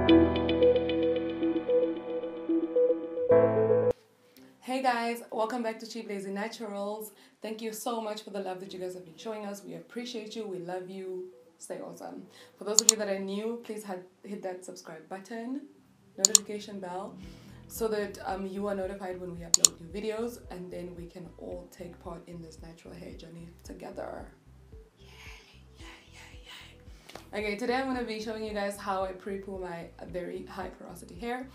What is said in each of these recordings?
Hey guys, welcome back to Cheap Lazy Naturals. Thank you so much for the love that you guys have been showing us. We appreciate you, we love you. Stay awesome. For those of you that are new, please hit that subscribe button, notification bell, so that you are notified when we upload new videos, and then we can all take part in this natural hair journey together. Okay, today I'm going to be showing you guys how I pre-poo my very high porosity hair.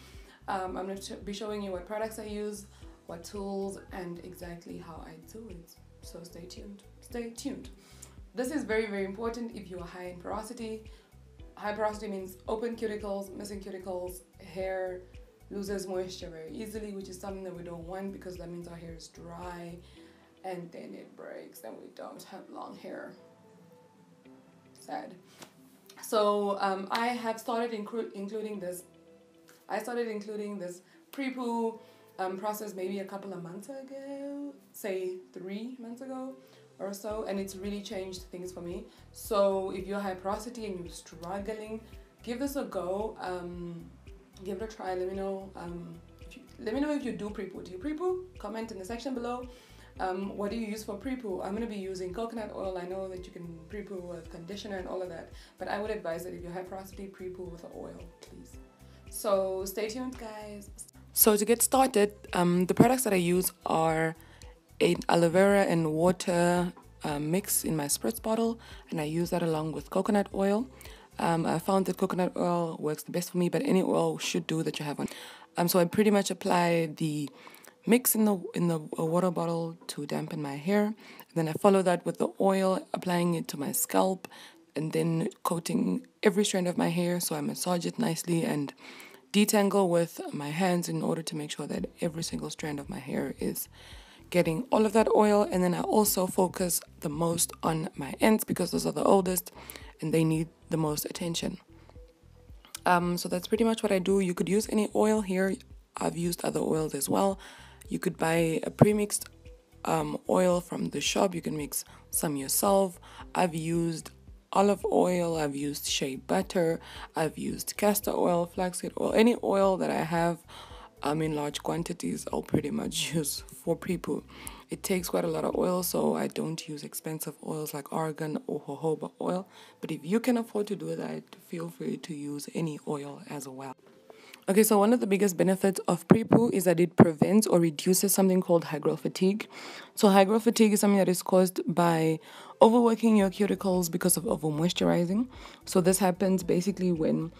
I'm going to be showing you what products I use, what tools, and exactly how I do it. So stay tuned. Stay tuned. This is very, very important if you are high in porosity. High porosity means open cuticles, missing cuticles, hair loses moisture very easily, which is something that we don't want because that means our hair is dry and then it breaks and we don't have long hair. Sad. So I have started including this. I started including this pre-poo process maybe a couple of months ago, say 3 months ago or so, and it's really changed things for me. So if you're high porosity and you're struggling, give this a go. Give it a try. Let me know. Let me know if you do pre-poo. Do you pre-poo? Comment in the section below. What do you use for pre-poo? I'm going to be using coconut oil. I know that you can pre-poo with conditioner and all of that, but I would advise that if you're high porosity, pre-poo with oil, please. So stay tuned, guys. So to get started, the products that I use are an aloe vera and water mix in my spritz bottle, and I use that along with coconut oil. I found that coconut oil works the best for me, but any oil should do that you have on. So I pretty much apply the mix in the water bottle to dampen my hair. And then I follow that with the oil, applying it to my scalp, and then coating every strand of my hair. So I massage it nicely and detangle with my hands in order to make sure that every single strand of my hair is getting all of that oil. And then I also focus the most on my ends because those are the oldest and they need the most attention. So that's pretty much what I do. You could use any oil here. I've used other oils as well. You could buy a pre-mixed oil from the shop. You can mix some yourself. I've used olive oil, I've used shea butter, I've used castor oil, flaxseed oil, any oil that I have in large quantities, I'll pretty much use for pre-poo. It takes quite a lot of oil, so I don't use expensive oils like argan or jojoba oil. But if you can afford to do that, feel free to use any oil as well. Okay, so one of the biggest benefits of pre-poo is that it prevents or reduces something called high growth fatigue. So high growth fatigue is something that is caused by overworking your cuticles because of over moisturizing. So this happens basically when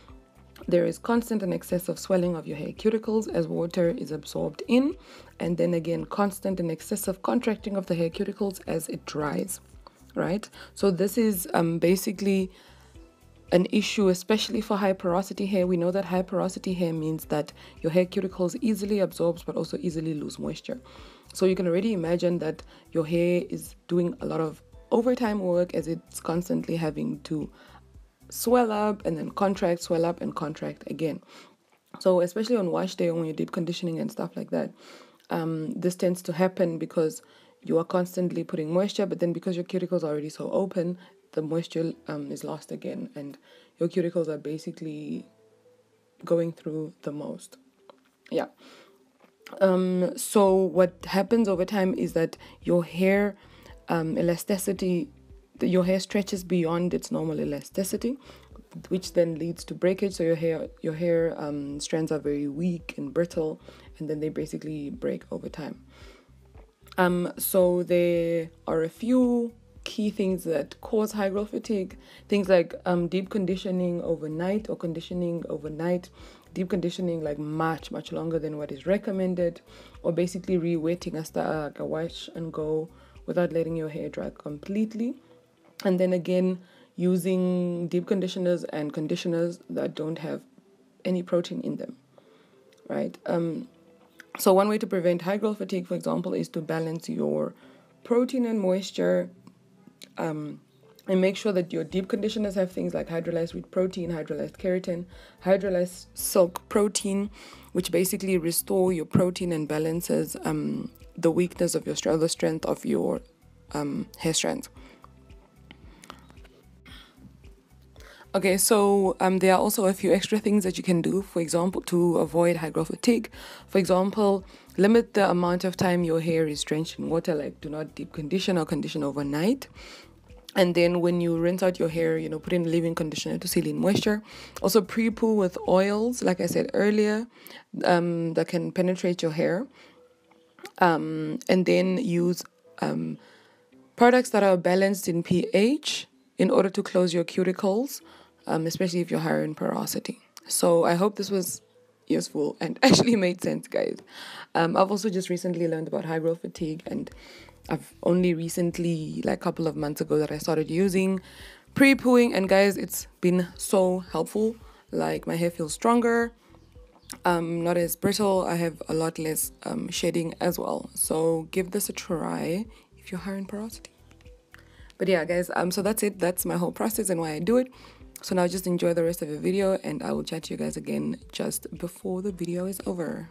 there is constant and excessive swelling of your hair cuticles as water is absorbed in, and then again constant and excessive contracting of the hair cuticles as it dries, right? So this is basically an issue, especially for high porosity hair. We know that high porosity hair means that your hair cuticles easily absorbs but also easily lose moisture. So you can already imagine that your hair is doing a lot of overtime work as it's constantly having to swell up and then contract, swell up and contract again. So especially on wash day when you're deep conditioning and stuff like that, this tends to happen because you are constantly putting moisture, but then because your cuticles are already so open, the moisture is lost again, and your cuticles are basically going through the most. Yeah. So what happens over time is that your hair elasticity, your hair stretches beyond its normal elasticity, which then leads to breakage. So your hair strands are very weak and brittle, and then they basically break over time. So there are a few key things that cause high growth fatigue. Things like deep conditioning overnight or conditioning overnight, deep conditioning like much longer than what is recommended, or basically re-wetting a wash and go without letting your hair dry completely. And then again, using deep conditioners and conditioners that don't have any protein in them, right? So one way to prevent high growth fatigue, for example, is to balance your protein and moisture, and make sure that your deep conditioners have things like hydrolyzed wheat protein, hydrolyzed keratin, hydrolyzed silk protein, which basically restore your protein and balances the weakness of your the strength of your hair strands. Okay, so there are also a few extra things that you can do, for example, to avoid high growth fatigue. For example, limit the amount of time your hair is drenched in water, like do not deep condition or condition overnight. And then when you rinse out your hair, put in a leave-in conditioner to seal in moisture. Also pre-poo with oils, like I said earlier, that can penetrate your hair. And then use products that are balanced in pH in order to close your cuticles, especially if you're higher in porosity. So I hope this was useful and actually made sense, guys. I've also just recently learned about high growth fatigue, and I've only recently, like a couple of months ago, that I started using pre-pooing, and guys, it's been so helpful. Like, my hair feels stronger, not as brittle. I have a lot less shedding as well. So give this a try if you're higher in porosity. But yeah, guys, so that's it. That's my whole process and why I do it. So now just enjoy the rest of the video, and I will chat to you guys again just before the video is over.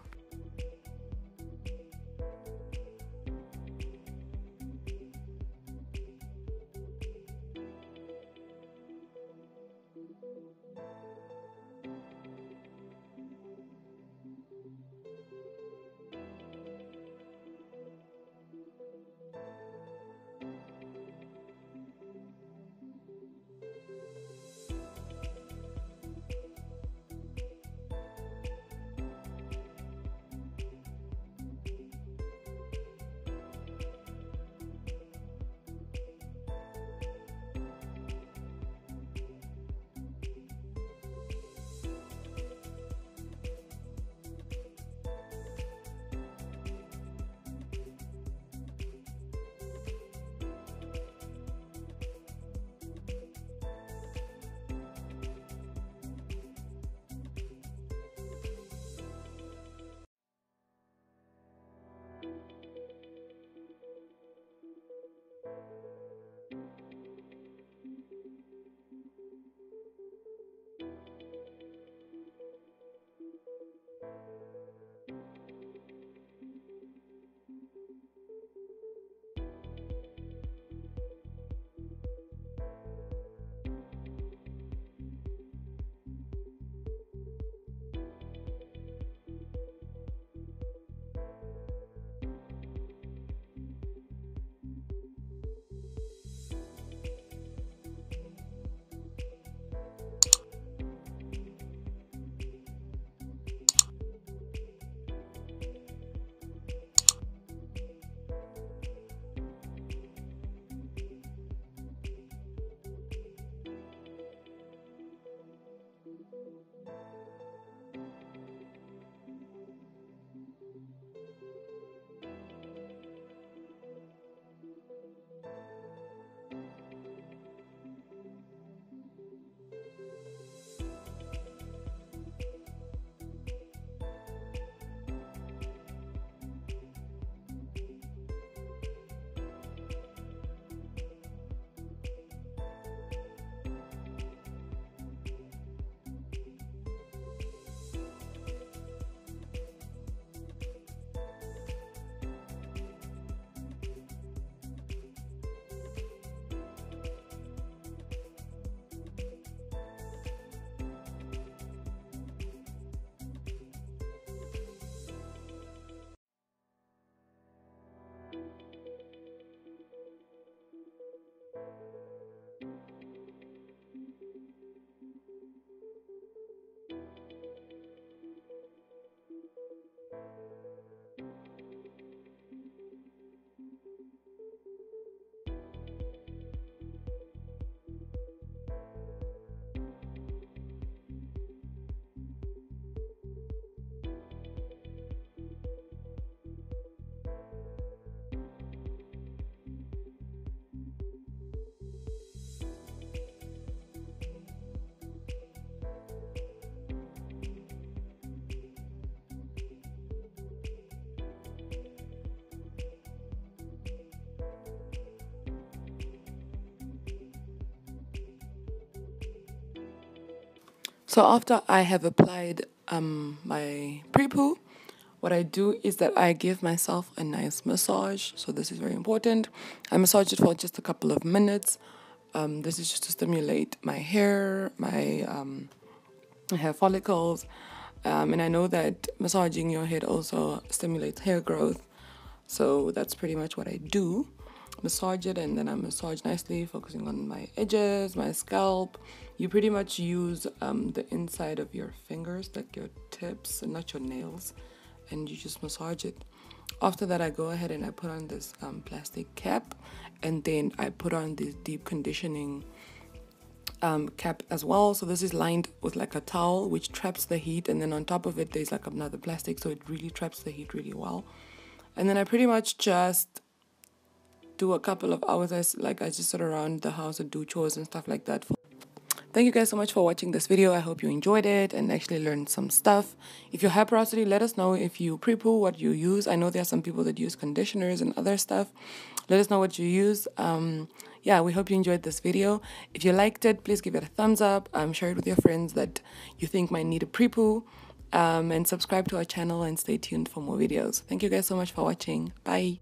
So after I have applied my pre-poo, what I do is that I give myself a nice massage. So this is very important. I massage it for just a couple of minutes. This is just to stimulate my hair, my hair follicles. And I know that massaging your head also stimulates hair growth. So that's pretty much what I do. Massage it, and then I massage nicely, focusing on my edges, my scalp. You pretty much use the inside of your fingers, like your tips, and not your nails, and you just massage it. After that, I go ahead and I put on this plastic cap, and then I put on this deep conditioning cap as well. So this is lined with like a towel which traps the heat, and then on top of it there's like another plastic, so it really traps the heat really well. And then I pretty much just do a couple of hours. I just sit around the house and do chores and stuff like that. Thank you guys so much for watching this video. I hope you enjoyed it and actually learned some stuff. If you have porosity, let us know if you pre-poo, what you use. I know there are some people that use conditioners and other stuff. Let us know what you use. Yeah, we hope you enjoyed this video. If you liked it, please give it a thumbs up. Share it with your friends that you think might need a pre-poo. And subscribe to our channel and stay tuned for more videos. Thank you guys so much for watching. Bye.